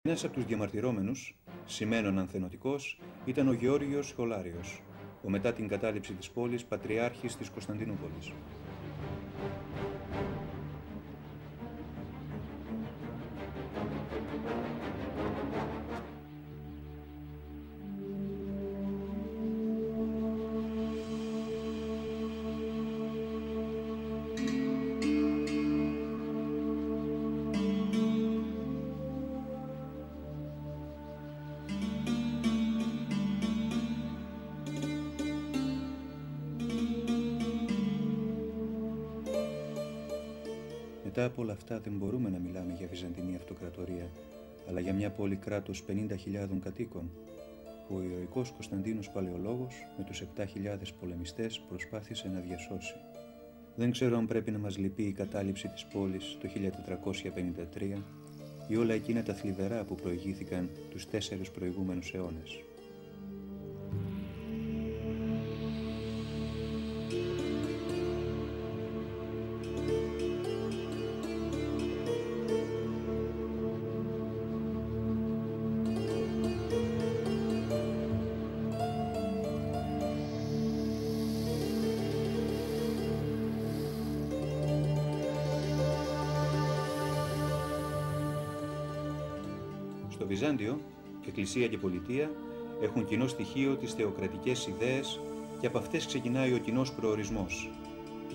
Ένας από τους διαμαρτυρόμενους, σημαίνον ανθενωτικός, ήταν ο Γεώργιος Σχολάριος, ο μετά την κατάληψη της πόλης πατριάρχης της Κωνσταντινούπολης. Μετά από όλα αυτά δεν μπορούμε να μιλάμε για Βυζαντινή Αυτοκρατορία, αλλά για μια πόλη κράτος 50.000 κατοίκων, που ο ηρωικός Κωνσταντίνος Παλαιολόγος με τους 7.000 πολεμιστές προσπάθησε να διασώσει. Δεν ξέρω αν πρέπει να μας λυπεί η κατάληψη της πόλης το 1453 ή όλα εκείνα τα θλιβερά που προηγήθηκαν τους 4 προηγούμενους αιώνες. Στο Βυζάντιο, Εκκλησία και Πολιτεία έχουν κοινό στοιχείο τις θεοκρατικές ιδέες και από αυτές ξεκινάει ο κοινός προορισμός,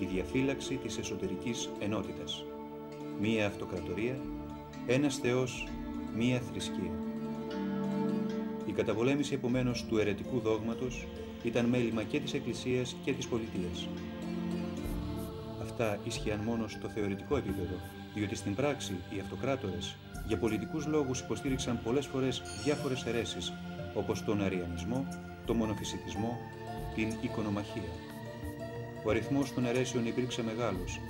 η διαφύλαξη της εσωτερικής ενότητας. Μία αυτοκρατορία, ένας θεός, μία θρησκεία. Η καταπολέμηση επομένως του αιρετικού δόγματος ήταν μέλημα και της Εκκλησίας και της Πολιτείας. Αυτά ίσχυαν μόνο στο θεωρητικό επίπεδο, διότι στην πράξη οι αυτοκράτορες για πολιτικούς λόγους υποστήριξαν πολλές φορές διάφορες αιρέσεις, όπως τον αριανισμό, τον μονοφυσιτισμό, την οικονομαχία. Ο αριθμός των αιρέσεων υπήρξε μεγάλος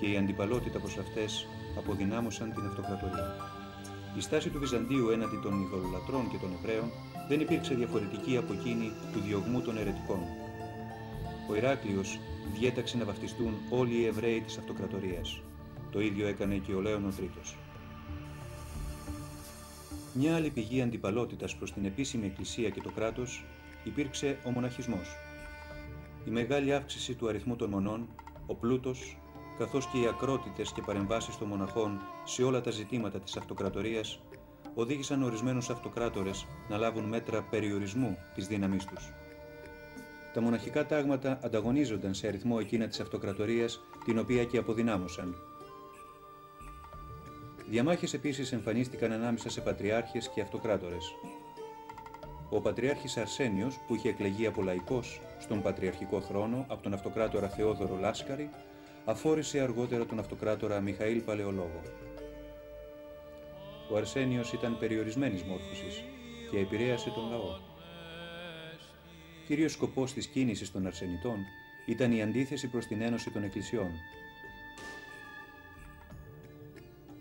και η αντιπαλότητα προς αυτές αποδυνάμωσαν την αυτοκρατορία. Η στάση του Βυζαντίου έναντι των ειδωλολατρών και των Εβραίων δεν υπήρξε διαφορετική από εκείνη του διωγμού των αιρετικών. Ο Ηράκλειος διέταξε να βαφτιστούν όλοι οι Εβραίοι της αυτοκρατορίας. Το ίδιο έκανε και ο Λέων ο Τρίτος. Μια άλλη πηγή αντιπαλότητας προς την επίσημη Εκκλησία και το κράτος υπήρξε ο μοναχισμός. Η μεγάλη αύξηση του αριθμού των μονών, ο πλούτος, καθώς και οι ακρότητες και παρεμβάσεις των μοναχών σε όλα τα ζητήματα της αυτοκρατορίας, οδήγησαν ορισμένους αυτοκράτορες να λάβουν μέτρα περιορισμού της δύναμής τους. Τα μοναχικά τάγματα ανταγωνίζονταν σε αριθμό εκείνα της αυτοκρατορίας, την οποία και αποδυνάμωσαν. Διαμάχες επίσης εμφανίστηκαν ανάμεσα σε πατριάρχες και αυτοκράτορες. Ο πατριάρχης Αρσένιος, που είχε εκλεγεί από λαϊκός στον πατριαρχικό θρόνο από τον αυτοκράτορα Θεόδωρο Λάσκαρη, αφόρησε αργότερα τον αυτοκράτορα Μιχαήλ Παλαιολόγο. Ο Αρσένιος ήταν περιορισμένης μόρφωσης και επηρέασε τον λαό. Κύριος σκοπός της κίνησης των Αρσενιτών ήταν η αντίθεση προς την ένωση των εκκλησιών.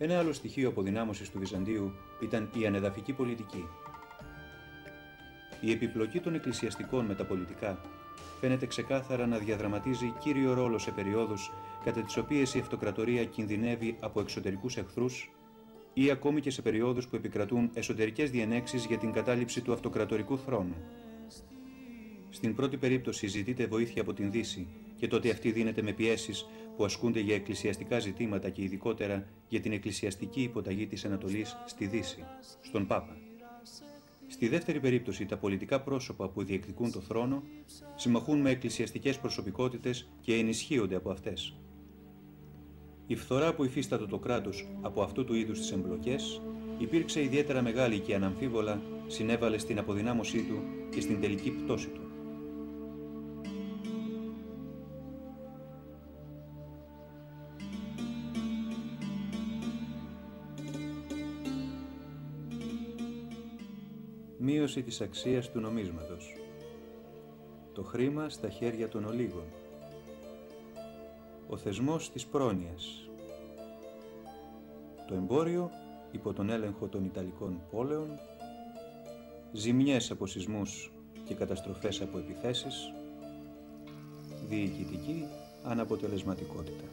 Ένα άλλο στοιχείο αποδυνάμωσης του Βυζαντίου ήταν η ανεδαφική πολιτική. Η επιπλοκή των εκκλησιαστικών με τα πολιτικά φαίνεται ξεκάθαρα να διαδραματίζει κύριο ρόλο σε περιόδους κατά τις οποίες η αυτοκρατορία κινδυνεύει από εξωτερικούς εχθρούς ή ακόμη και σε περιόδους που επικρατούν εσωτερικές διενέξεις για την κατάληψη του αυτοκρατορικού θρόνου. Στην πρώτη περίπτωση ζητείται βοήθεια από την Δύση και τότε αυτή δίνεται με πιέσεις που ασκούνται για εκκλησιαστικά ζητήματα και ειδικότερα για την εκκλησιαστική υποταγή της Ανατολής στη Δύση, στον Πάπα. Στη δεύτερη περίπτωση τα πολιτικά πρόσωπα που διεκδικούν το θρόνο συμμαχούν με εκκλησιαστικές προσωπικότητες και ενισχύονται από αυτές. Η φθορά που υφίστατο το κράτος από αυτού του είδους τις εμπλοκές υπήρξε ιδιαίτερα μεγάλη και αναμφίβολα συνέβαλε στην αποδυνάμωσή του και στην τελική πτώση του. Μείωση της αξίας του νομίσματος. Το χρήμα στα χέρια των ολίγων. Ο θεσμός της πρόνοιας. Το εμπόριο υπό τον έλεγχο των Ιταλικών πόλεων. Ζημιές από σεισμούς και καταστροφές από επιθέσεις. Διοικητική αναποτελεσματικότητα.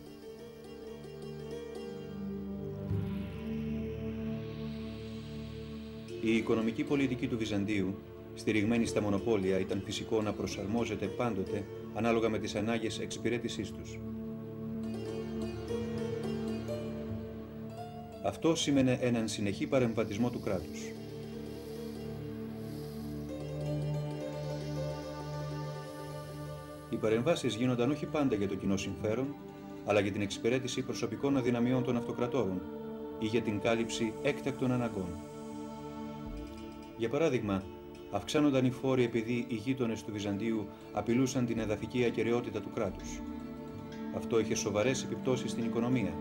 Η οικονομική πολιτική του Βυζαντίου, στηριγμένη στα μονοπόλια, ήταν φυσικό να προσαρμόζεται πάντοτε ανάλογα με τις ανάγκες εξυπηρέτησής τους. Αυτό σήμαινε έναν συνεχή παρεμβατισμό του κράτους. Οι παρεμβάσεις γίνονταν όχι πάντα για το κοινό συμφέρον, αλλά για την εξυπηρέτηση προσωπικών αδυναμιών των αυτοκρατόρων ή για την κάλυψη έκτακτων αναγκών. Για παράδειγμα, αυξάνονταν οι φόροι επειδή οι γείτονες του Βυζαντίου απειλούσαν την εδαφική ακεραιότητα του κράτους. Αυτό είχε σοβαρές επιπτώσεις στην οικονομία.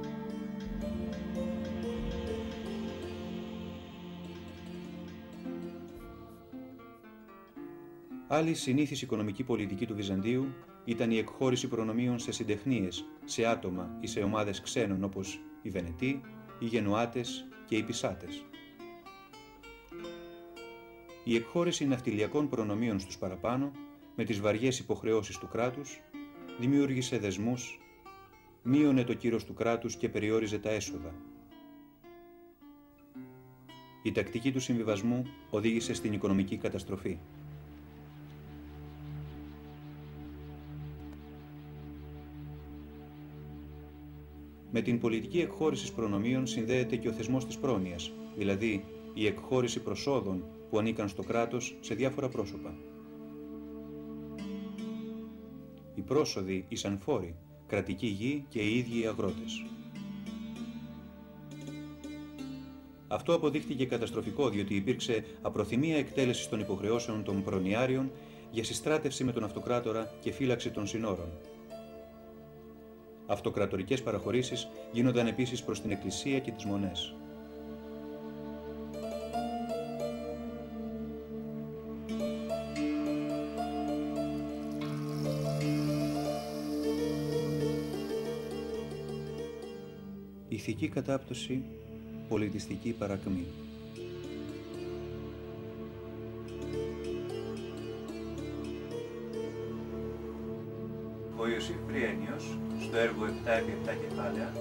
Άλλη συνήθις οικονομική πολιτική του Βυζαντίου ήταν η εκχώρηση προνομίων σε συντεχνίες, σε άτομα ή σε ομάδες ξένων όπως οι Βενετοί, οι Γενουάτες και οι Πισάτες. Η εκχώρηση ναυτιλιακών προνομίων στους παραπάνω, με τις βαριές υποχρεώσεις του κράτους, δημιούργησε δεσμούς, μείωνε το κύρος του κράτους και περιόριζε τα έσοδα. Η τακτική του συμβιβασμού οδήγησε στην οικονομική καταστροφή. Με την πολιτική εκχώρηση προνομίων συνδέεται και ο θεσμός της πρόνοιας, δηλαδή η εκχώρηση προσόδων που ανήκαν στο κράτος σε διάφορα πρόσωπα. Οι πρόσοδοι ήσαν φόροι, κρατική γη και οι ίδιοι οι αγρότες. Αυτό αποδείχτηκε καταστροφικό διότι υπήρξε απροθυμία εκτέλεσης των υποχρεώσεων των προνοιάριων για συστράτευση με τον αυτοκράτορα και φύλαξη των συνόρων. Αυτοκρατορικές παραχωρήσεις γίνονταν επίσης προς την Εκκλησία και τις μονές. Ηθική κατάπτωση, πολιτιστική παρακμή. Ο Ιωσήφ Πριένιος, στο έργο 7x7 κεφάλαια,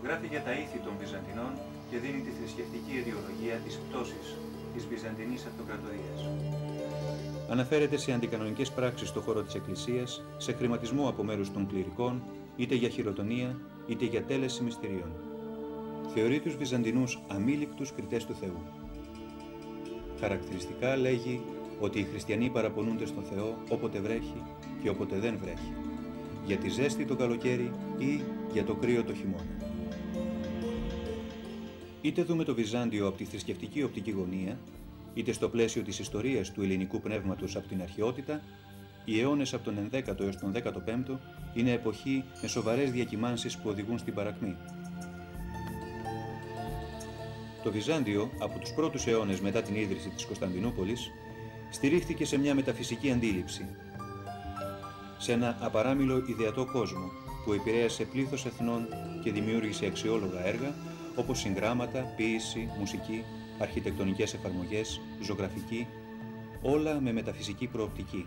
γράφει για τα ήθη των Βυζαντινών και δίνει τη θρησκευτική αιτιολογία της πτώσης της Βυζαντινής Αυτοκρατορίας. Αναφέρεται σε αντικανονικές πράξεις στον χώρο της Εκκλησίας, σε χρηματισμό από μέρους των κληρικών, είτε για χειροτονία, είτε για τέλεση μυστηρίων. Θεωρεί τους Βυζαντινούς αμήλικτους κριτές του Θεού. Χαρακτηριστικά λέγει ότι οι χριστιανοί παραπονούνται στον Θεό όποτε βρέχει και όποτε δεν βρέχει, για τη ζέστη το καλοκαίρι ή για το κρύο το χειμώνα. Είτε δούμε το Βυζάντιο από τη θρησκευτική οπτική γωνία, είτε στο πλαίσιο της ιστορίας του ελληνικού πνεύματος από την αρχαιότητα, οι αιώνες από τον 11ο έως τον 15ο είναι εποχή με σοβαρές διακυμάνσεις που οδηγούν στην παρακμή. Το Βυζάντιο, από τους πρώτους αιώνες μετά την ίδρυση της Κωνσταντινούπολης, στηρίχθηκε σε μια μεταφυσική αντίληψη, σε ένα απαράμιλο ιδεατό κόσμο που επηρέασε πλήθος εθνών και δημιούργησε αξιόλογα έργα όπως συγγράμματα, ποίηση, μουσική, αρχιτεκτονικές εφαρμογές, ζωγραφική, όλα με μεταφυσική προοπτική.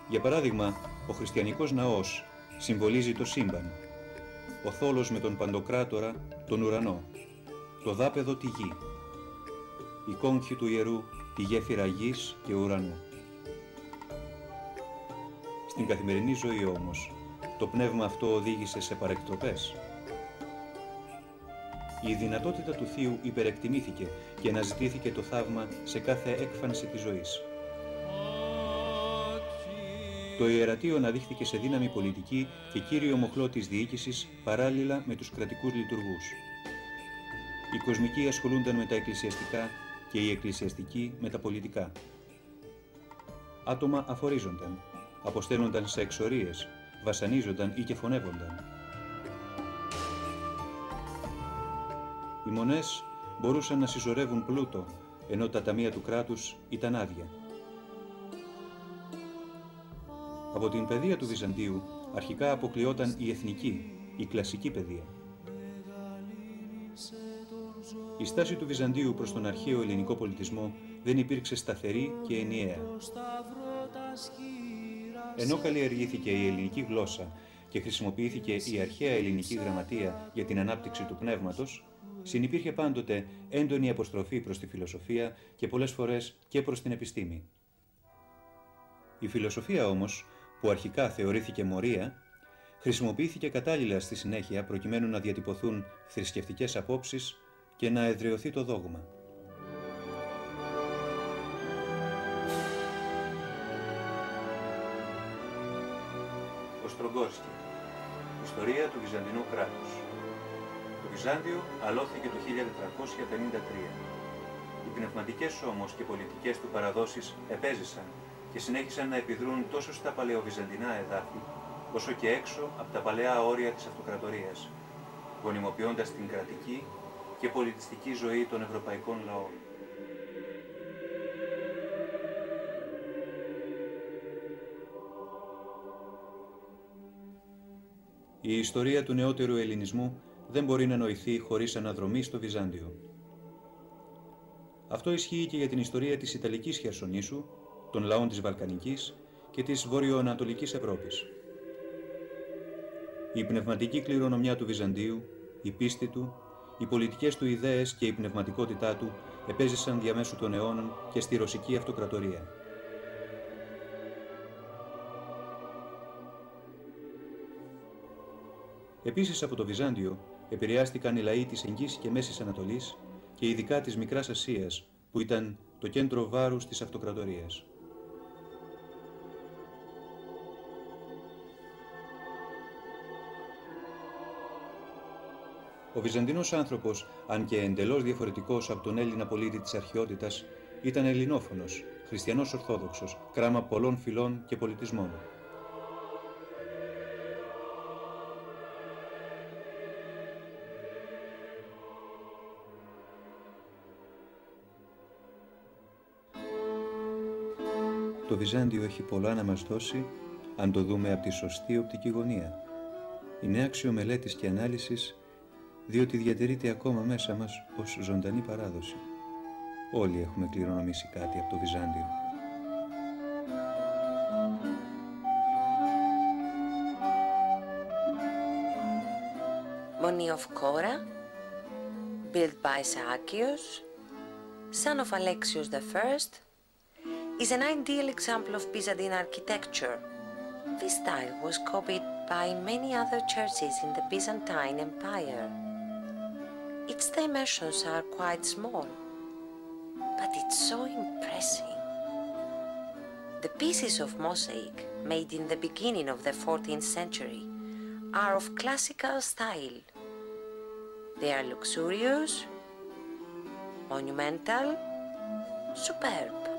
Για παράδειγμα, ο χριστιανικός ναός συμβολίζει το σύμπαν, ο θόλος με τον Παντοκράτορα τον ουρανό, το δάπεδο τη γη, η κόγχη του ιερού τη γέφυρα γης και ουρανού. Στην καθημερινή ζωή όμως, το πνεύμα αυτό οδήγησε σε παρεκτροπές. Η δυνατότητα του Θείου υπερεκτιμήθηκε και αναζητήθηκε το θαύμα σε κάθε έκφανση της ζωής. Το ιερατείο αναδείχθηκε σε δύναμη πολιτική και κύριο μοχλό της διοίκησης παράλληλα με τους κρατικούς λειτουργούς. Οι κοσμικοί ασχολούνταν με τα εκκλησιαστικά και οι εκκλησιαστικοί με τα πολιτικά. Άτομα αφορίζονταν, αποστέλνονταν σε εξορίες, βασανίζονταν ή και φωνεύονταν. Οι μονές μπορούσαν να συσσωρεύουν πλούτο, ενώ τα ταμεία του κράτους ήταν άδεια. Από την παιδεία του Βυζαντίου αρχικά αποκλειόταν η εθνική, η κλασική παιδεία. Η στάση του Βυζαντίου προς τον αρχαίο ελληνικό πολιτισμό δεν υπήρξε σταθερή και ενιαία. Ενώ καλλιεργήθηκε η ελληνική γλώσσα και χρησιμοποιήθηκε η αρχαία ελληνική γραμματεία για την ανάπτυξη του πνεύματος, συνυπήρχε πάντοτε έντονη αποστροφή προς τη φιλοσοφία και πολλές φορές και προς την επιστήμη. Η φιλοσοφία όμως, που αρχικά θεωρήθηκε μορία, χρησιμοποιήθηκε κατάλληλα στη συνέχεια προκειμένου να διατυπωθούν θρησκευτικές απόψεις και να εδραιωθεί το δόγμα. Ο Στρογκόσκι. Ιστορία του Βυζαντινού κράτους. Το Βυζάντιο αλώθηκε το 1453. Οι πνευματικές όμως και πολιτικές του παραδόσεις επέζησαν και συνέχισαν να επιδρούν τόσο στα παλαιοβυζαντινά εδάφη, όσο και έξω από τα παλαιά όρια της αυτοκρατορίας, γονιμοποιώντας την κρατική και πολιτιστική ζωή των ευρωπαϊκών λαών. Η ιστορία του νεότερου ελληνισμού δεν μπορεί να νοηθεί χωρίς αναδρομή στο Βυζάντιο. Αυτό ισχύει και για την ιστορία της Ιταλικής Χερσονήσου, των λαών της Βαλκανικής και της βορειοανατολικής Ευρώπης. Η πνευματική κληρονομιά του Βυζαντίου, η πίστη του, οι πολιτικές του ιδέες και η πνευματικότητά του επέζησαν διαμέσου των αιώνων και στη Ρωσική Αυτοκρατορία. Επίσης από το Βυζάντιο επηρεάστηκαν οι λαοί της Εγγύης και Μέσης Ανατολής και ειδικά της Μικράς Ασίας, που ήταν το κέντρο βάρους της Αυτοκρατορίας. Ο Βυζαντινός άνθρωπος, αν και εντελώς διαφορετικός από τον Έλληνα πολίτη της αρχαιότητας, ήταν ελληνόφωνος, χριστιανός ορθόδοξος, κράμα πολλών φυλών και πολιτισμών. Το Βυζάντιο έχει πολλά να μας δώσει, αν το δούμε από τη σωστή οπτική γωνία. Είναι άξιο μελέτης και ανάλυσης, διότι διατηρείται ακόμα μέσα μας ως ζωντανή παράδοση. Όλοι έχουμε κληρονομήσει κάτι από το Βυζάντιο. Money of Kora, built by Saakios, son of Alexios I, is an ideal example of Byzantine architecture. This style was copied by many other churches in the Byzantine Empire. Its dimensions are quite small, but it's so impressive. The pieces of mosaic made in the beginning of the 14th century are of classical style. They are luxurious, monumental, superb.